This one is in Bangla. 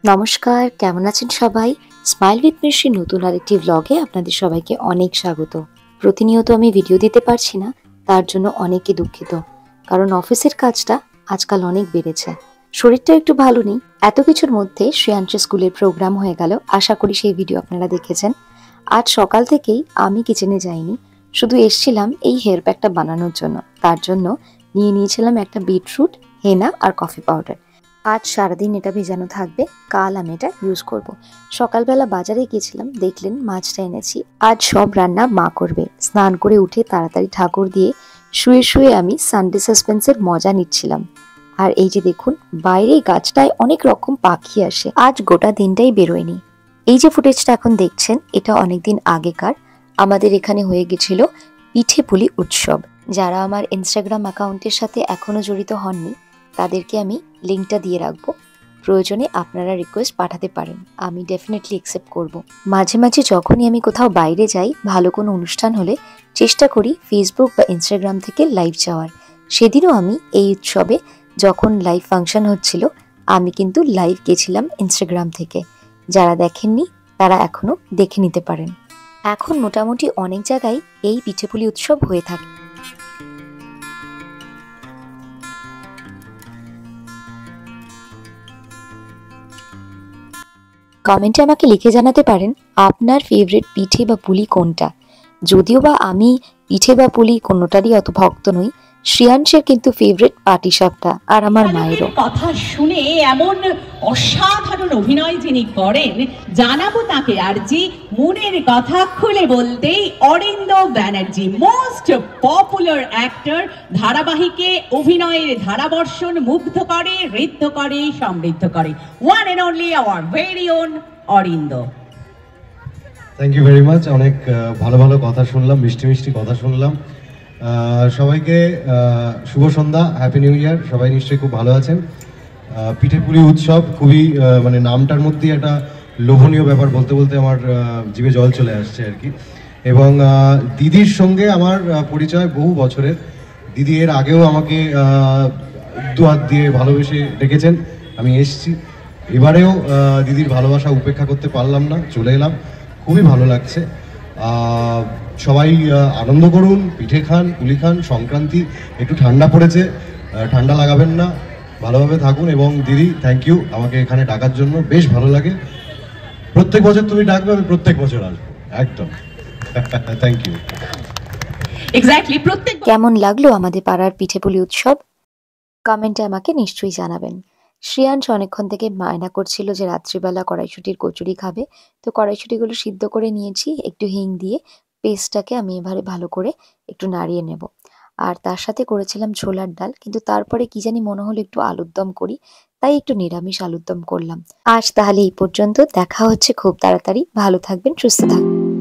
নমস্কার, কেমন আছেন সবাই? স্মাইল উইথ মিশরি নতুন আরেকটি ভ্লগে আপনাদের সবাইকে অনেক স্বাগত। প্রতিনিয়ত আমি ভিডিও দিতে পারছি না, তার জন্য অনেকই দুঃখিত। কারণ অফিসের কাজটা আজকাল অনেক বেড়েছে। শরীরটা একটু ভালো নেই। এত কিছুর মধ্যে শ্রেয়াংশের স্কুলের প্রোগ্রাম হয়ে গেল। আশা করি সেই ভিডিও আপনারা দেখেছেন। আজ সকাল থেকেই আমি কিচেনে যাইনি, শুধু এসছিলাম এই হেয়ার প্যাকটা বানানোর জন্য। তার জন্য নিয়েছিলাম একটা বিটরুট, হেনা আর কফি পাউডার। আজ সারাদিন এটা ভেজানো থাকবে, কাল আমি এটা ইউজ করব। সকালবেলা বাজারে গেছিলাম, দেখলেন মাছটা এনেছি। আজ সব রান্না মা করবে। স্নান করে উঠে তাড়াতাড়ি ঠাকুর দিয়ে শুয়ে শুয়ে আমি সানডে সাসপেন্সের মজা নিচ্ছিলাম। আর এই যে দেখুন, বাইরে গাছটায় অনেক রকম পাখি আসে। আজ গোটা দিনটাই বেরোয়নি। এই যে ফুটেজটা এখন দেখছেন, এটা অনেকদিন আগেকার। আমাদের এখানে হয়ে গেছিল পিঠে পুলি উৎসব। যারা আমার ইনস্টাগ্রাম অ্যাকাউন্টের সাথে এখনো জড়িত হননি, তাদেরকে আমি লিঙ্কটা দিয়ে রাখবো। প্রয়োজনে আপনারা রিকোয়েস্ট পাঠাতে পারেন, আমি ডেফিনেটলি অ্যাকসেপ্ট করব। মাঝে মাঝে যখনই আমি কোথাও বাইরে যাই, ভালো কোনো অনুষ্ঠান হলে চেষ্টা করি ফেসবুক বা ইনস্টাগ্রাম থেকে লাইভ যাওয়ার। সেদিনও আমি এই উৎসবে যখন লাইভ ফাংশন হচ্ছিল, আমি কিন্তু লাইভ গেছিলাম ইনস্টাগ্রাম থেকে। যারা দেখেননি তারা এখনো দেখে নিতে পারেন। এখন মোটামুটি অনেক জায়গায় এই পিঠেপুলি উৎসব হয়ে থাকে। কমেন্টে আমাকে লিখে জানাতে পারেন আপনার ফেভারিট পিঠে বা পুলি কোনটা। যদিও বা আমি পিঠে বা পুলি কোনোটারই অত ভক্ত নই, শ্রেয়াংশের কিন্তু ফেভারিট পাটিসাপটা, আর আমার মায়েরও। কথা শুনে এমন অসাধারণ অভিনয় যিনি করেন, জানাবো তাকে আর জি মনের কথা খুলে বলতেই Arinda Banerjee, most popular actor. ধারাবাহিকে অভিনয়ের ধারাবর্ষণ মুগ্ধ করে, ঋদ্ধ করে, সমৃদ্ধ করে। One and only our very own Arinda. Thank you very much. অনেক ভালো ভালো কথা শুনলাম, মিষ্টি মিষ্টি কথা শুনলাম। সবাইকে শুভ সন্ধ্যা, হ্যাপি নিউ ইয়ার। সবাই নিশ্চয়ই খুব ভালো আছেন। পিঠেপুলি উৎসব খুবই মানে নামটার মধ্যেই একটা লোভনীয় ব্যাপার। বলতে বলতে আমার জিভে জল চলে আসছে আর কি। এবং দিদির সঙ্গে আমার পরিচয় বহু বছরের। দিদি এর আগেও আমাকে দু হাত দিয়ে ভালোবেসে ডেকেছেন, আমি এসেছি। এবারেও দিদির ভালোবাসা উপেক্ষা করতে পারলাম না, চলে এলাম। খুবই ভালো লাগছে। সবাই আনন্দ করুন, পিঠে খান, পুলি খান। সংক্রান্তি, একটু ঠান্ডা পড়েছে, ঠান্ডা লাগাবেন না, ভালোভাবে থাকুন। এবং দিদি, থ্যাংক ইউ আমাকে এখানে ডাকার জন্য, বেশ ভালো লাগে। প্রত্যেক বছর তুমি ডাকবে, আমি প্রত্যেক বছর আসবো, একদম। Thank you. এক্স্যাক্টলি। প্রত্যেক কেমন লাগলো আমাদের পাড়ার পিঠেপুলি উৎসব? কমেন্টে আমাকে নিশ্চয়ই জানাবেন। শ্রেয়াংশ অনেকক্ষণ থেকে বায়না করছিল যে রাত্রিবেলা কড়াইশুঁটির কচুরি খাবে। তো কড়াইশুঁটিগুলো সিদ্ধ করে নিয়েছি, একটু হিং দিয়ে পেস্টটাকে আমি এবারে ভালো করে একটু নাড়িয়ে নেব। আর তার সাথে করেছিলাম ছোলার ডাল, কিন্তু তারপরে কি জানি মনে হলো একটু আলুর দম করি, তাই একটু নিরামিষ আলুর দম করলাম। আজ তাহলে এই পর্যন্ত, দেখা হচ্ছে খুব তাড়াতাড়ি। ভালো থাকবেন, সুস্থ থাকবেন।